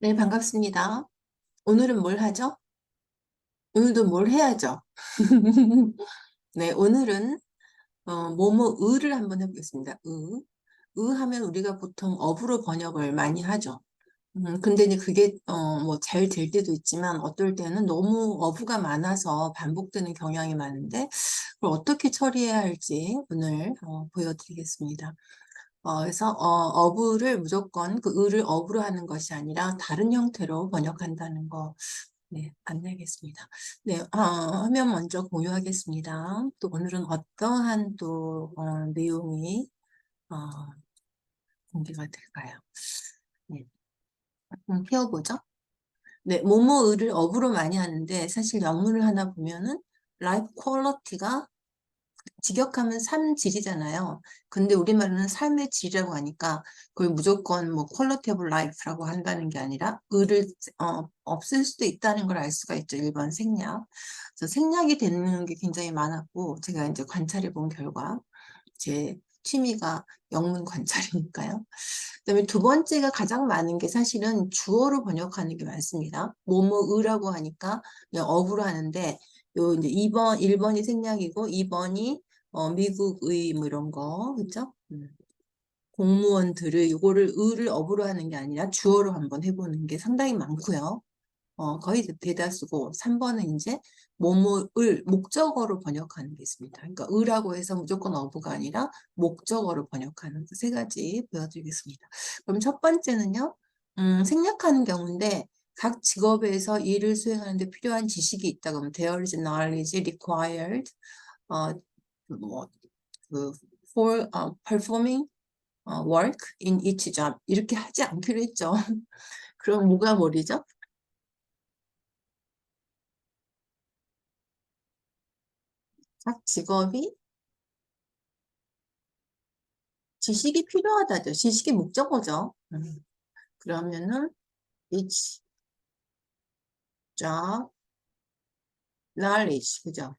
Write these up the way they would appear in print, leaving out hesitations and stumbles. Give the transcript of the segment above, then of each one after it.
네, 반갑습니다. 오늘은 뭘 하죠? 오늘도 뭘 해야죠? 네, 오늘은 뭐뭐의를 한번 해보겠습니다. 하면 우리가 보통 어부로 번역을 많이 하죠. 근데 이제 그게 뭐 잘 될 때도 있지만 어떨 때는 너무 어부가 많아서 반복되는 경향이 많은데 그걸 어떻게 처리해야 할지 오늘 보여드리겠습니다. 그래서 어부를 무조건 그 의를 어부로 하는 것이 아니라 다른 형태로 번역한다는 거 네, 안내하겠습니다. 네, 화면 먼저 공유하겠습니다. 또 오늘은 어떠한 또 내용이 어, 공개가 될까요? 네, 펴보죠. 네, 뭐뭐의를 어부로 많이 하는데 사실 영문을 하나 보면은 라이프 퀄리티가 직역하면 삶 질이잖아요. 근데 우리말로는 삶의 질이라고 하니까 그걸 무조건 뭐 퀄리티 오브 라이프라고 한다는 게 아니라 의를 없앨 수도 있다는 걸 알 수가 있죠. 일반 생략. 그래서 생략이 되는 게 굉장히 많았고 제가 이제 관찰해 본 결과 제 취미가 영문 관찰이니까요. 그다음에 두 번째가 가장 많은 게 사실은 주어로 번역하는 게 많습니다. 뭐뭐의라고 하니까 그냥 어구로 하는데 요 이제 2번, 1번이 생략이고 2번이 미국의 뭐 이런 거 그죠? 공무원들을 요거를 의를 어구로 하는 게 아니라 주어로 한번 해보는 게 상당히 많고요. 거의 대다수고 3번은 이제 뭐뭐을 목적어로 번역하는 게 있습니다. 그러니까 의라고 해서 무조건 어부가 아니라 목적어로 번역하는 그 세 가지 보여드리겠습니다. 그럼 첫 번째는요. 생략하는 경우인데 각 직업에서 일을 수행하는 데 필요한 지식이 있다 그러면 there is knowledge required 어, 뭐, 그 for performing work in each job 이렇게 하지 않기로 했죠. 그럼 뭐가 뭐리죠? 각 직업이 지식이 필요하다죠. 지식이 목적어죠. 그러면은 each job knowledge 그죠?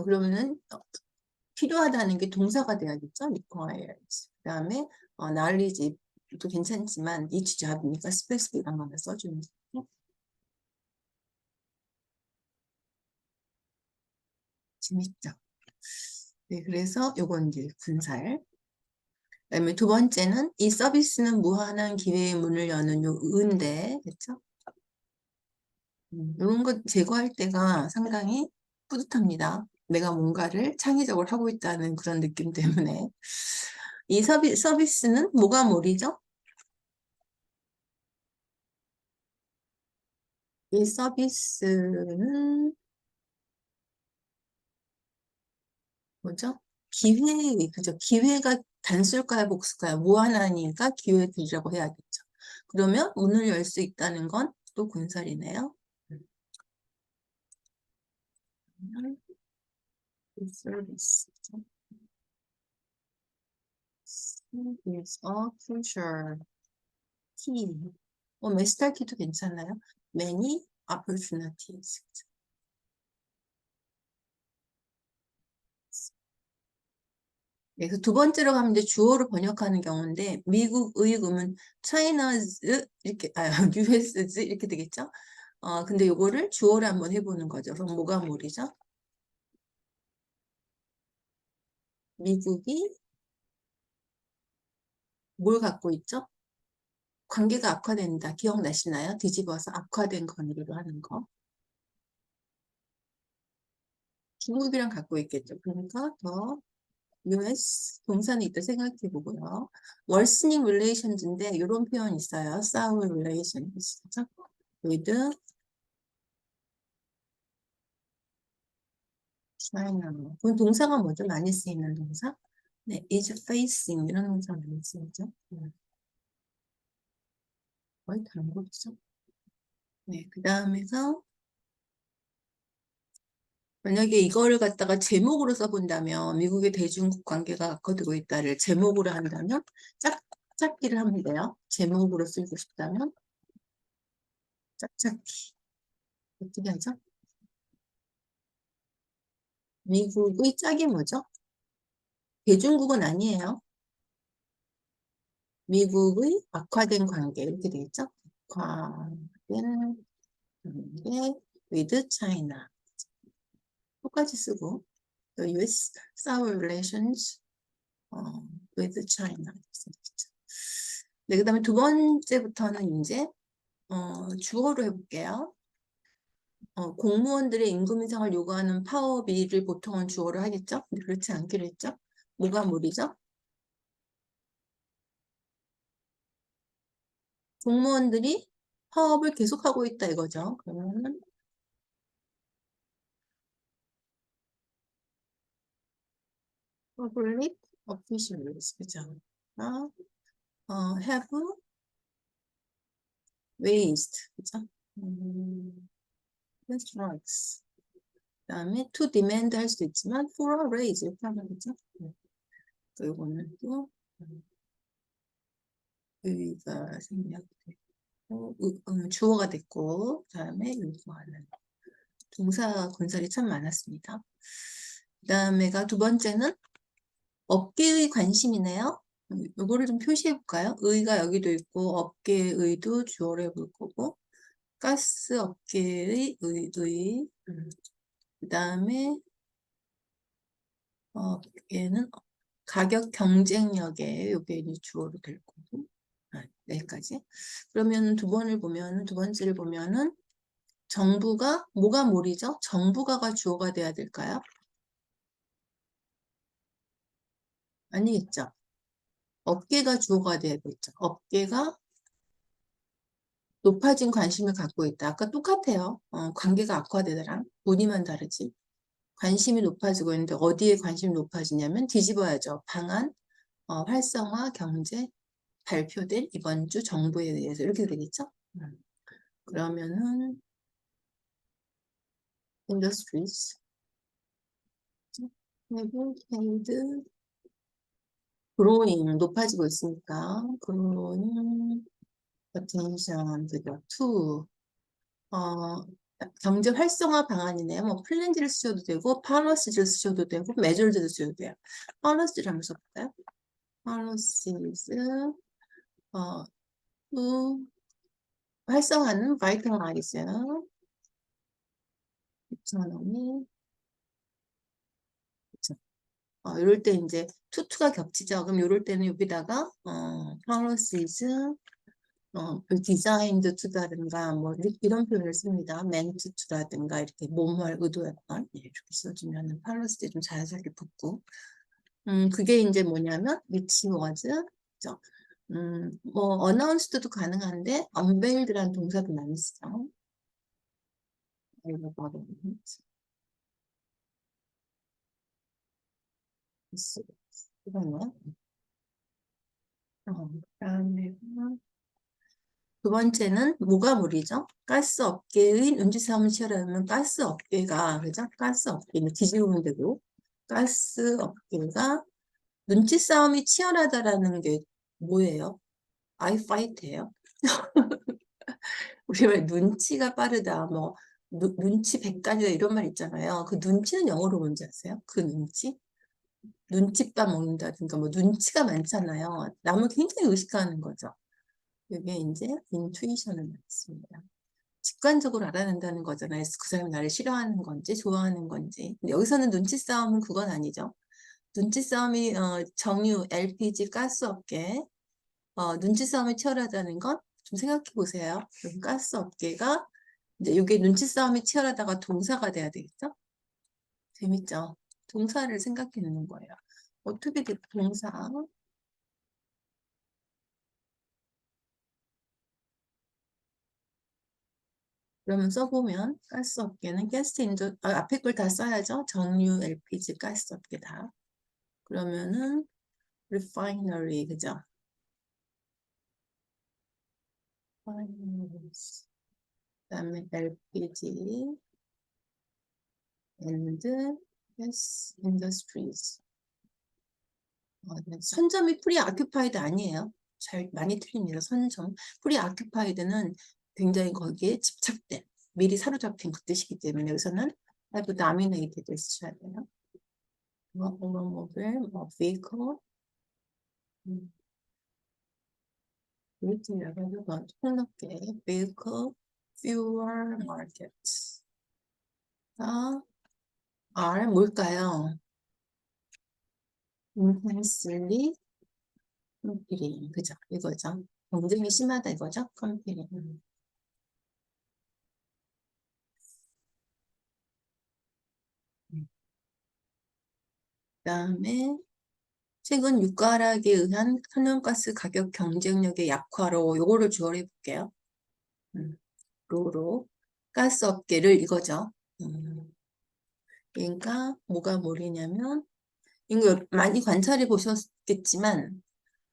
그러면은 필요하다는 게 동사가 돼야겠죠. requires. 그다음에 knowledge도 괜찮지만 each job이니까 specific한 거만 써주면 돼요. 재밌죠. 네, 그래서 요건 이제 군살. 그다음에 두 번째는 이 서비스는 무한한 기회의 문을 여는 요 은데, 그렇죠? 이런 거 제거할 때가 상당히 뿌듯합니다. 내가 뭔가를 창의적으로 하고 있다는 그런 느낌 때문에. 이 서비스는 뭐가 뭐리죠? 이 서비스는 뭐죠? 그죠? 기회가 단수일까요, 복수일까요? 무한하니까 기회들이라고 해야겠죠. 그러면 문을 열 수 있다는 건 또 군살이네요. 서비스. is a crucial key. 메스탈 키도 괜찮아요. Many opportunities. 네, 그래서 두 번째로 가면 이제 주어로 번역하는 경우인데 미국의 그러면 China's 이렇게 US's 이렇게 되겠죠? 근데 요거를 주어로 한번 해보는 거죠. 그럼 뭐가 뭐리죠? 미국이 뭘 갖고 있죠? 관계가 악화된다. 기억나시나요? 뒤집어서 악화된 관계로 하는 거. 중국이랑 갖고 있겠죠. 그러니까 더 US 동사는 있다 생각해 보고요. worsening relations인데 이런 표현 있어요. sour relations. 그죠? with China. 그 동사가 뭐죠? 많이 쓰이는 동사? 네, is facing 이런 동사 많이 쓰이죠. 거의 다른 거죠. 네, 그 다음에서 만약에 이거를 갖다가 제목으로 써본다면 미국의 대중국 관계가 악화되고 있다를 제목으로 한다면 짝짝기를 하면 돼요. 제목으로 쓰고 싶다면 짝짝기 어떻게 하죠? 미국의 짝이 뭐죠? 대중국은 아니에요. 미국의 악화된 관계 이렇게 돼 있죠? 악화된 관계 with China 똑같이 쓰고 the U.S. sour relations with China 이렇게 써있죠. 네, 그 다음에 두 번째부터는 이제 주어로 해볼게요. 공무원들의 임금 인상을 요구하는 파업일을 보통은 주어로 하겠죠? 근데 그렇지 않기로 했죠? 뭐가 무리죠? 공무원들이 파업을 계속하고 있다 이거죠. 그러면 public officials 그죠? have raised 그죠? strikes 그다음에 to demand 할 수도 있지만 for a raise 이렇게 하면 되죠. 네. 이거는 또 의의가 생략되고 주어가 됐고 그다음에 요구하는 동사 건설이 참 많았습니다. 그다음에가 두 번째는 업계의 관심이네요. 요거를 좀 표시해 볼까요? 의가 여기도 있고 업계의 의도 주어로 해볼 거고 가스 업계의 의 그다음에 얘는 가격 경쟁력에 요게 이제 주어로 될 거고 여기까지. 그러면 두 번째를 보면은 정부가 뭐가 몰이죠? 정부가가 주어가 돼야 될까요? 아니겠죠. 업계가 주어가 돼야겠죠. 업계가 높아진 관심을 갖고 있다. 아까 똑같아요. 관계가 악화되더라. 무늬만 다르지. 관심이 높아지고 있는데 어디에 관심이 높아지냐면 뒤집어야죠. 방안, 활성화, 경제, 발표된 이번 주 정부에 의해서 이렇게 되겠죠? 그러면은 industries, have growing 높아지고 있으니까 growing attention to 경제 활성화 방안이네요. 뭐 플랜지를 쓰셔도 되고 policy를 쓰셔도 되고 measures를 쓰셔도 돼요. policy를 한번 써볼까요? policies to 활성화는 vitalize economy 이럴 때 이제 투투가 겹치죠. 그럼 이럴 때는 여기다가 policies designed to라든가 뭐 이런 표현을 씁니다. meant to라든가 이렇게 뭐뭐할 의도였던 이렇게 써주면 policy 좀 자연스럽게 붙고 그게 이제 뭐냐면 which was 그죠? 뭐 announced도 가능한데 unveiled라는 동사도 많이 쓰죠. 이거 바로 이거는 그다음에 두 번째는 뭐가 무리죠? 가스 업계의 눈치싸움을 치열하면 가스 업계가 그죠? 가스 업계는 뒤집으면 되고 가스 업계가 눈치싸움이 치열하다라는 게 뭐예요? I fight예요. 우리 왜 눈치가 빠르다 뭐 눈치 백단이다 이런 말 있잖아요. 그 눈치는 영어로 뭔지 아세요? 그 눈치? 눈칫밥 먹는다든가 뭐 눈치가 많잖아요. 남을 굉장히 의식하는 거죠. 이게 이제 인투이션을 말했습니다. 직관적으로 알아낸다는 거잖아요. 그 사람이 나를 싫어하는 건지 좋아하는 건지. 근데 여기서는 눈치 싸움은 그건 아니죠. 눈치 싸움이 정유, LPG, 가스업계 눈치 싸움이 치열하다는 건 좀 생각해 보세요. 가스업계가 이제 이게 눈치 싸움이 치열하다가 동사가 돼야 되겠죠? 재밌죠? 동사를 생각해 내는 거예요. 어떻게 돼, 동사? 그러면 써보면 가스업계는 앞에 걸 다 써야죠. 정유, LPG, 가스업계 다. 그러면은 refinery 그죠? refineries. 그다음에 LPG and gas industries. 선점이 preoccupied 아니에요. 잘 많이 틀립니다. 선점. preoccupied는 굉장히 거기에 집착된, 미리 사로잡힌 그 뜻이기 때문에 여기서는 have dominated 쓰셔야 돼요. automobile, vehicle, 이렇게 나가서 폭넓게 vehicle fuel market. R 뭘까요? intensely competing. 그죠? 이거죠. 경쟁이 심하다 이거죠? competing. 그다음에 최근 유가락에 의한 천연가스 가격 경쟁력의 약화로 요거를 주어해 볼게요. 로로 가스 업계를 이거죠. 그러니까 뭐가 뭐냐면 이거 많이 관찰해 보셨겠지만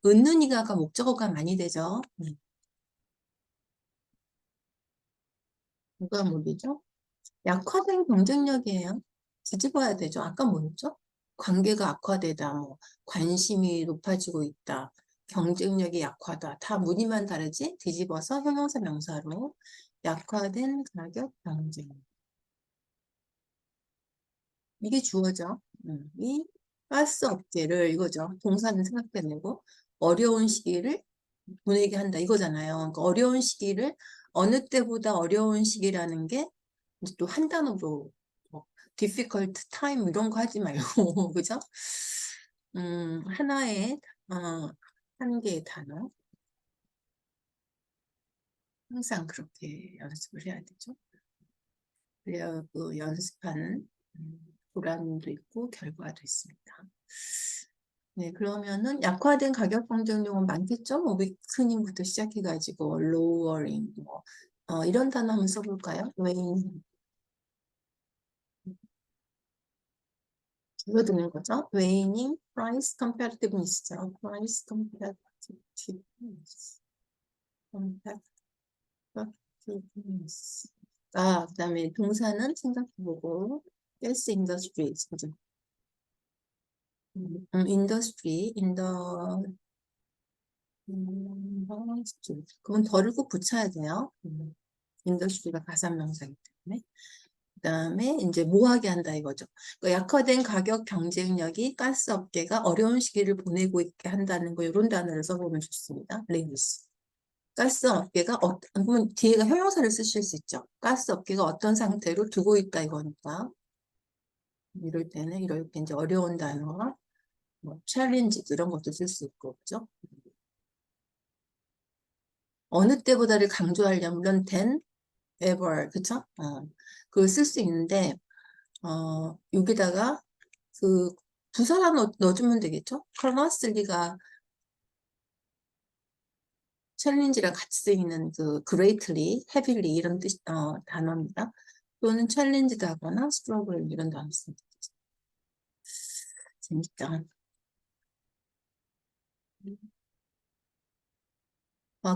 은는이가가 목적어가 많이 되죠. 뭐가 뭐죠? 약화된 경쟁력이에요. 뒤집어야 되죠. 아까 뭐였죠? 관계가 악화되다, 뭐 관심이 높아지고 있다, 경쟁력이 약화다. 다 무늬만 다르지? 뒤집어서 형용사 명사로 약화된 가격 경쟁. 이게 주어져. 이 가스 업계를 이거죠. 동사는 생각해내고 어려운 시기를 보내게 한다 이거잖아요. 그러니까 어려운 시기를 어느 때보다 어려운 시기라는 게 또 한 단어로 뭐 difficult time 이런 거 하지 말고 그죠? 하나의 한 개의 단어 항상 그렇게 연습을 해야 되죠. 그래야 그 연습하는 보람도 있고 결과도 있습니다. 네, 그러면은 약화된 가격 경쟁력은 많겠죠? 뭐 위크닝부터 시작해가지고 lowering 뭐 이런 단어 한번 써볼까요? 웨인 줄어드는 거죠? waning price competitiveness죠. price competitiveness. competitiveness. 그다음에 동사는 생각해보고 yes industry 그죠? industry in the 그건 덜을 꼭 붙여야 돼요. 인더스트리가 가산명사이기 때문에. 그다음에 이제 뭐하게 한다 이거죠. 그러니까 약화된 가격 경쟁력이 가스 업계가 어려운 시기를 보내고 있게 한다는 거 이런 단어를 써보면 좋습니다. 레이스. 가스 업계가 그러면 뒤에가 형용사를 쓰실 수 있죠. 가스 업계가 어떤 상태로 두고 있다 이거니까. 이럴 때는 이렇게 이제 어려운 단어, 뭐 챌린지 이런 것도 쓸 수 있고 그죠? 어느 때보다를 강조하려면 물론 than ever 그쵸? 그걸 쓸 수 있는데 여기다가 그 부사를 넣어주면 되겠죠? 커너슬리가 챌린지랑 같이 쓰이는 그 greatly, heavily 이런 뜻 단어입니다. 또는 챌린지드 하거나 struggle 이런 단어 씁니다. 재밌다.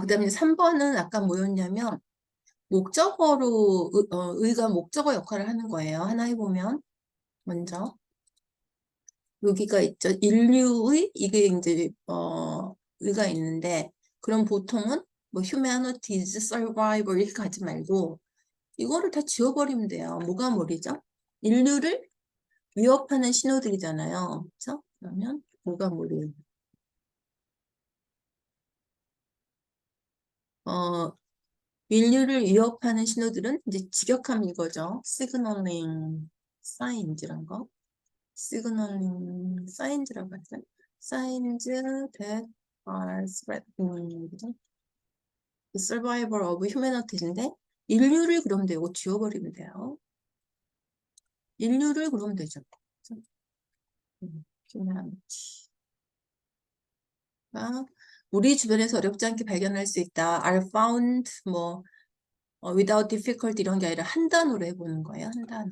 그다음에 3번은 아까 뭐였냐면 목적어로 의가 목적어 역할을 하는 거예요. 하나 해보면 먼저 여기가 있죠. 인류의 이게 이제 의가 있는데 그럼 보통은 뭐 humanities, survival 이렇게 가지 말고 이거를 다 지워버리면 돼요. 뭐가 뭐리죠? 인류를 위협하는 신호들이잖아요. 그렇죠? 그러면 뭐가 뭐리? 어, 인류를 위협하는 신호들은 이제 직역하면 이거죠. signaling signs란 거. signaling signs라고 하죠. signs that are threatening. 그죠? The survival of humanity인데 인류를 그럼 되고 지워버리면 돼요. 인류를 그러면 되죠. 그죠? humanity. 우리 주변에서 어렵지 않게 발견할 수 있다. are found 뭐 without difficulty 이런 게 아니라 한 단어로 해보는 거예요. 한 단어.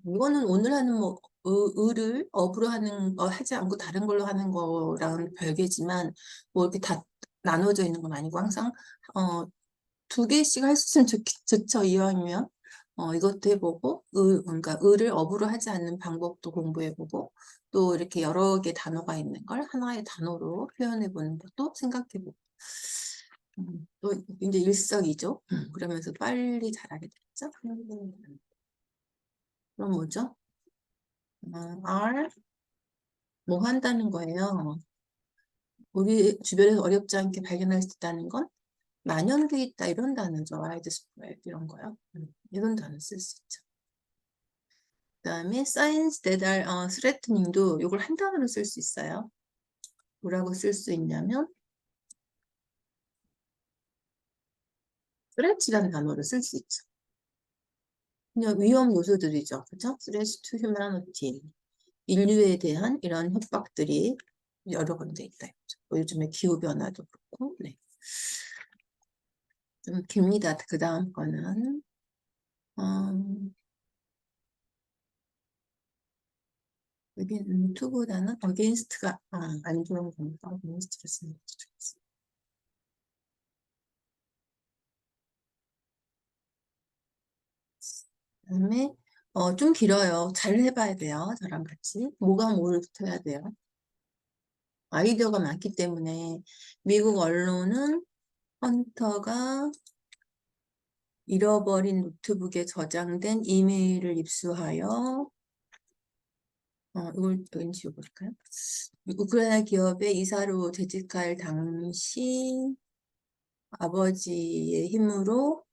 이거는 오늘 하는 뭐 을을 업으로 하는 거 하지 않고 다른 걸로 하는 거랑은 별개지만 뭐 이렇게 다 나눠져 있는 건 아니고 항상 어, 두 개씩 할 수 있으면 좋죠. 이왕이면 이것도 해보고 그러니까 을을 업으로 하지 않는 방법도 공부해보고 또 이렇게 여러 개 단어가 있는 걸 하나의 단어로 표현해보는 것도 생각해보고 또 이제 일석이조 그러면서 빨리 잘하게 되겠죠. 그럼 뭐죠? R 뭐 한다는 거예요. 우리 주변에서 어렵지 않게 발견할 수 있다는 건 만연돼 있다 이런 단어죠. widespread 이런 거요. 이런 단어 쓸 수 있죠. 그다음에 signs that are threatening도 이걸 한 단어로 쓸 수 있어요. 뭐라고 쓸 수 있냐면 threat이라는 단어를 쓸 수 있죠. 그냥 위험 요소들이죠. 그죠? threat to humanity. 인류에 대한 이런 협박들이 여러 군데 있다. 뭐 요즘에 기후변화도 그렇고, 네. 좀 깁니다. 그 다음 거는, 여기 투보다는 against가, 안 좋은 겁니다. against를 쓰는 게 좋겠습니다. 그 다음에, 좀 길어요. 잘 해봐야 돼요. 저랑 같이. 뭐가 뭐부터 해야 돼요. 아이디어가 많기 때문에, 미국 언론은 헌터가 잃어버린 노트북에 저장된 이메일을 입수하여 이걸 왠지 볼까요? 우크라이나 기업의 이사로 재직할 당시 아버지의 힘으로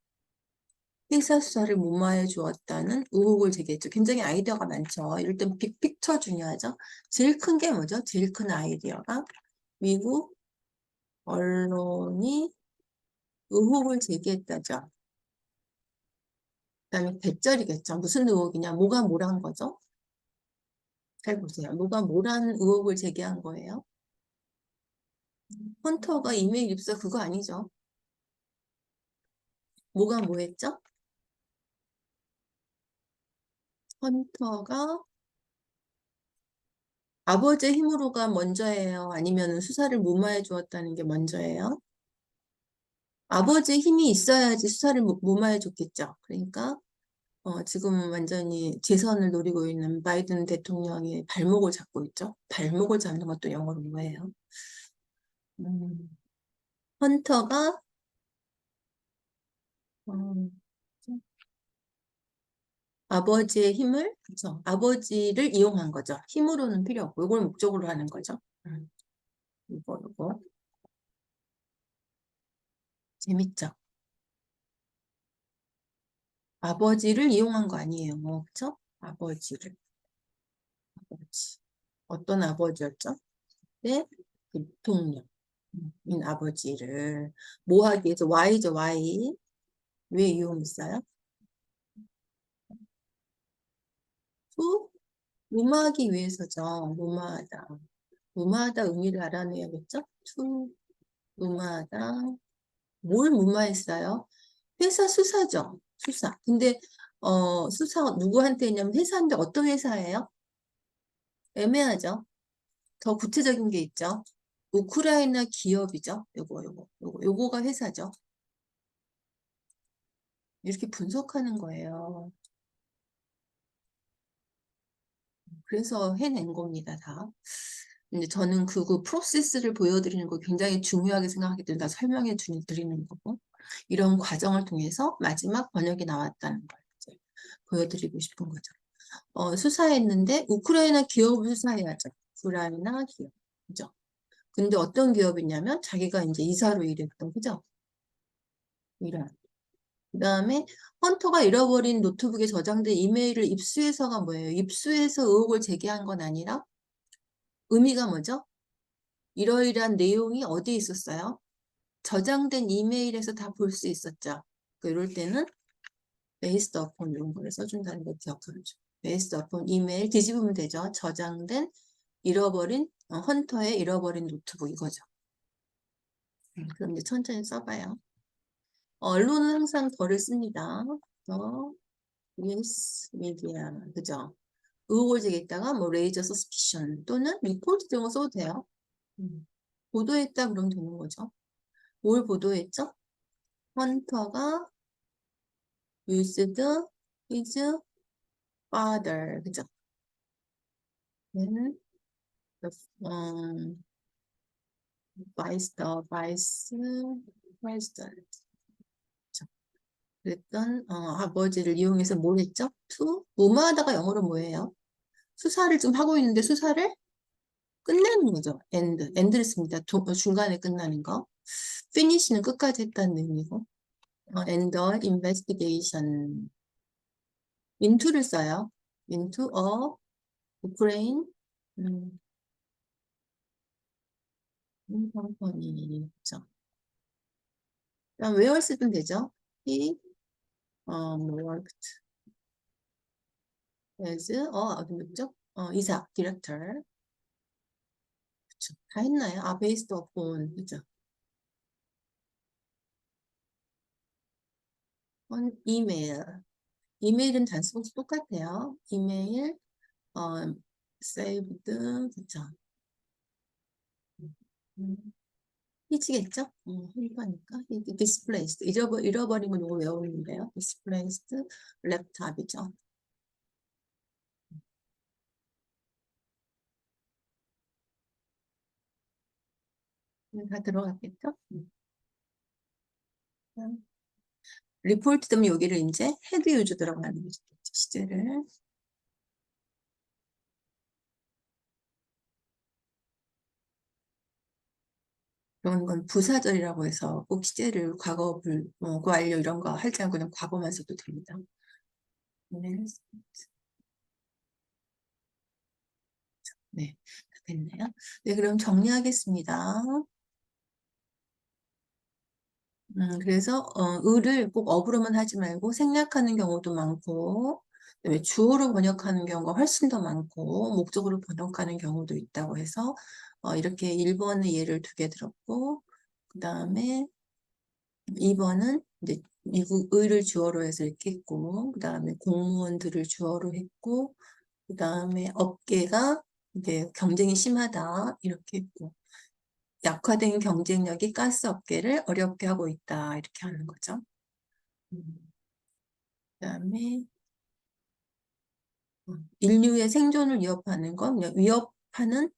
회사 수사를 무마해 주었다는 의혹을 제기했죠. 굉장히 아이디어가 많죠. 일단 빅픽처 중요하죠. 제일 큰 게 뭐죠? 제일 큰 아이디어가 미국 언론이 의혹을 제기했다죠. 그다음에 대절이겠죠. 무슨 의혹이냐? 뭐가 뭐란 거죠? 잘 보세요. 뭐가 뭐라는 의혹을 제기한 거예요? 헌터가 이메일 입사 그거 아니죠? 뭐가 뭐 했죠? 헌터가 아버지의 힘으로가 먼저예요? 아니면 수사를 무마해 주었다는 게 먼저예요? 아버지의 힘이 있어야지 수사를 무마해 줬겠죠. 그러니까 지금 완전히 재선을 노리고 있는 바이든 대통령의 발목을 잡고 있죠. 발목을 잡는 것도 영어로 뭐예요? 음, 헌터가 음, 아버지의 힘을, 그쵸? 아버지를 이용한 거죠. 힘으로는 필요 없고, 이걸 목적으로 하는 거죠. 이거. 재밌죠? 아버지를 이용한 거 아니에요. 뭐, 그쵸? 아버지를. 아버지. 어떤 아버지였죠? 네, 대통령인 아버지를 뭐 하기 위해서 Y죠, Y. 왜 이용했어요? 후? 무마하기 위해서죠. 무마하다. 무마하다 의미를 알아내야겠죠? 투, 무마하다. 뭘 무마했어요? 회사 수사죠. 수사. 근데 수사 누구한테 했냐면 회사인데 어떤 회사예요? 애매하죠. 더 구체적인 게 있죠. 우크라이나 기업이죠. 요거가 회사죠. 이렇게 분석하는 거예요. 그래서 해낸 겁니다, 다. 근데 저는 그 프로세스를 보여드리는 거 굉장히 중요하게 생각하기 때문에 다 설명해 드리는 거고, 이런 과정을 통해서 마지막 번역이 나왔다는 걸 이제 보여드리고 싶은 거죠. 수사했는데 우크라이나 기업을 수사해야죠. 우크라이나 기업. 그죠? 근데 어떤 기업이냐면 자기가 이제 이사로 일했던, 그죠? 이런. 그다음에 헌터가 잃어버린 노트북에 저장된 이메일을 입수해서가 뭐예요? 입수해서 의혹을 제기한 건 아니라 의미가 뭐죠? 이러이러한 내용이 어디에 있었어요? 저장된 이메일에서 다 볼 수 있었죠. 이럴 때는 based upon 이런 걸 써준다는 거 기억하죠. based upon 이메일 뒤집으면 되죠. 저장된 잃어버린 헌터의 잃어버린 노트북 이거죠. 그럼 이제 천천히 써봐요. 언론은 항상 덜을 씁니다. yes, media, 그죠? 의혹을 제기했다가 뭐 raise suspicion 또는 report 이런 거 써도 돼요. 보도했다 그러면 되는 거죠. 뭘 보도했죠? 헌터가 used his father, 그죠? 는 vice president. 그죠? 그랬던 아버지를 이용해서 뭘 했죠? to 뭐뭐 하다가 영어로 뭐예요? 수사를 좀 하고 있는데 수사를 끝내는 거죠. end를 씁니다. 중간에 끝나는 거. finish는 끝까지 했다는 의미고. and the investigation. into를 써요. into a Ukraine company죠. 그다음 where 쓰면 되죠. he worked as 어디 뭐죠? 이사, 디렉터. 그쵸. 다 했나요? based upon, 그죠? on email. 이메일은 단수복수 똑같아요. 이메일, 어, saved, 그쵸? 음, 히지겠죠? 히니까 displaced. 잃어버리면 이거 외우는데요. displaced, 랩탑이죠. 다 들어갔겠죠? 리포트 되면 여기를 이제 헤드 유즈 들어가는 거죠. 시제를. 그런 건 부사절이라고 해서 꼭 시제를 과거, 완료 이런 거 할 때는 그냥 과거만 써도 됩니다. 네, 네, 됐네요. 네, 그럼 정리하겠습니다. 그래서 을을 꼭 어부로만 하지 말고 생략하는 경우도 많고, 그다음에 주어로 번역하는 경우가 훨씬 더 많고, 목적으로 번역하는 경우도 있다고 해서 이렇게 1번의 예를 두 개 들었고, 그 다음에 2번은 이제 미국 을을 주어로 해서 이렇게 했고, 그 다음에 공무원들을 주어로 했고, 그 다음에 업계가 이제 경쟁이 심하다 이렇게 했고, 약화된 경쟁력이 가스 업계를 어렵게 하고 있다 이렇게 하는 거죠. 그다음에 인류의 생존을 위협하는 건 그냥 위협하는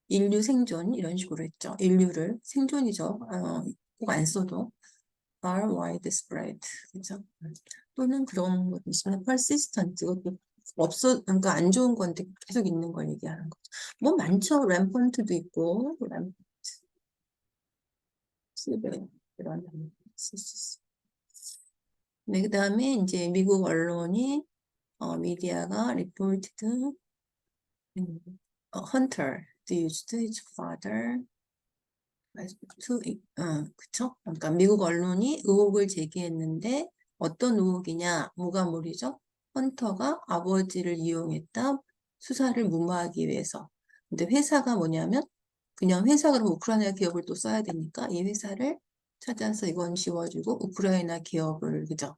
인류 생존 이런 식으로 했죠. 인류를 생존이죠. 꼭 안 써도 are widespread 그죠? 또는 그런 것도 있습니다. persistent 이것도 없어 그러니까 안 좋은 건데 계속 있는 걸 얘기하는 거죠. 뭐 많죠. rampant도 있고 rampant 이런 단어 쓸수 있어요. 네, 그 다음에 이제 미국 언론이 미디어가 reported hunter used his father to 그쵸? 그러니까 미국 언론이 의혹을 제기했는데 어떤 의혹이냐? 뭐가 뭐리죠? 헌터가 아버지를 이용했다 수사를 무마하기 위해서. 근데 회사가 뭐냐면 그냥 회사 그러면 우크라이나 기업을 또 써야 되니까 이 회사를 찾아서 이건 지워주고 우크라이나 기업을 그죠?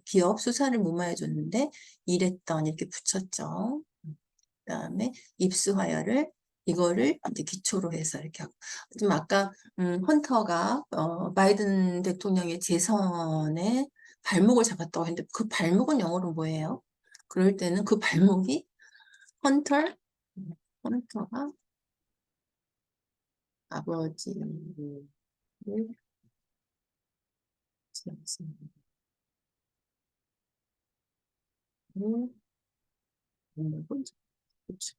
기업 수사를 무마해 줬는데 이랬던 이렇게 붙였죠. 그다음에 입수하여를 이거를 이제 기초로 해서 이렇게 하고 좀 아까 헌터가 바이든 대통령의 재선에 발목을 잡았다고 했는데 그 발목은 영어로 뭐예요? 그럴 때는 그 발목이 헌터 헌터가 아버지를 지었습니다. 그렇죠.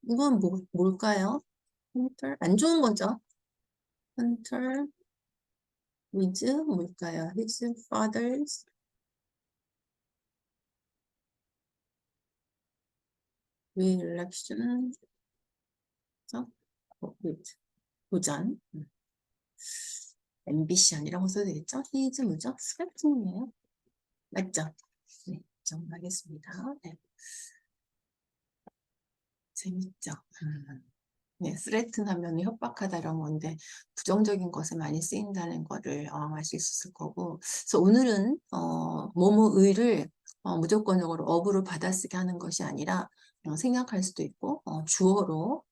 이건 뭘까요? 헌터 안 좋은 거죠. 헌터 with 뭘까요? His father's reelection with 도전 ambition이라고 써도 되겠죠? his 뭐죠? 스크립팅이에요. 맞죠? 네, 정리하겠습니다. 네, 재밌죠? 네, threaten 하면 협박하다 이런 건데 부정적인 것에 많이 쓰인다는 거를 아실 수 있을 거고 그래서 오늘은 뭐뭐의를 무조건적으로 어부로 받아쓰게 하는 것이 아니라 생각할 수도 있고 주어로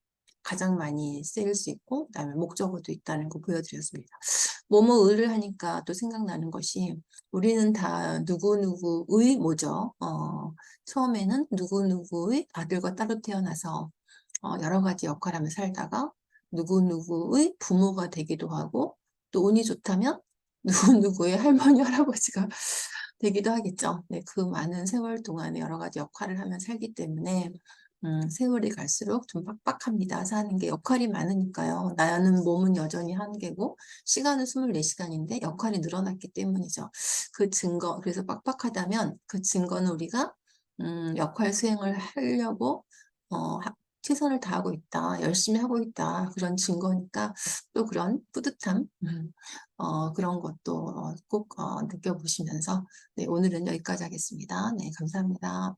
가장 많이 쓰일 수 있고 그다음에 목적어도 있다는 거 보여드렸습니다. 뭐뭐의를 하니까 또 생각나는 것이 우리는 다 누구누구의 뭐죠? 처음에는 누구누구의 아들과 딸로 태어나서 여러 가지 역할을 하며 살다가 누구누구의 부모가 되기도 하고 또 운이 좋다면 누구누구의 할머니, 할아버지가 되기도 하겠죠. 네, 그 많은 세월 동안에 여러 가지 역할을 하며 살기 때문에 세월이 갈수록 좀 빡빡합니다. 사는 게 역할이 많으니까요. 나는 몸은 여전히 한계고 시간은 24시간인데 역할이 늘어났기 때문이죠. 그 증거, 그래서 빡빡하다면 그 증거는 우리가 역할 수행을 하려고 최선을 다하고 있다, 열심히 하고 있다, 그런 증거니까 또 그런 뿌듯함, 그런 것도 꼭 느껴보시면서 네, 오늘은 여기까지 하겠습니다. 네, 감사합니다.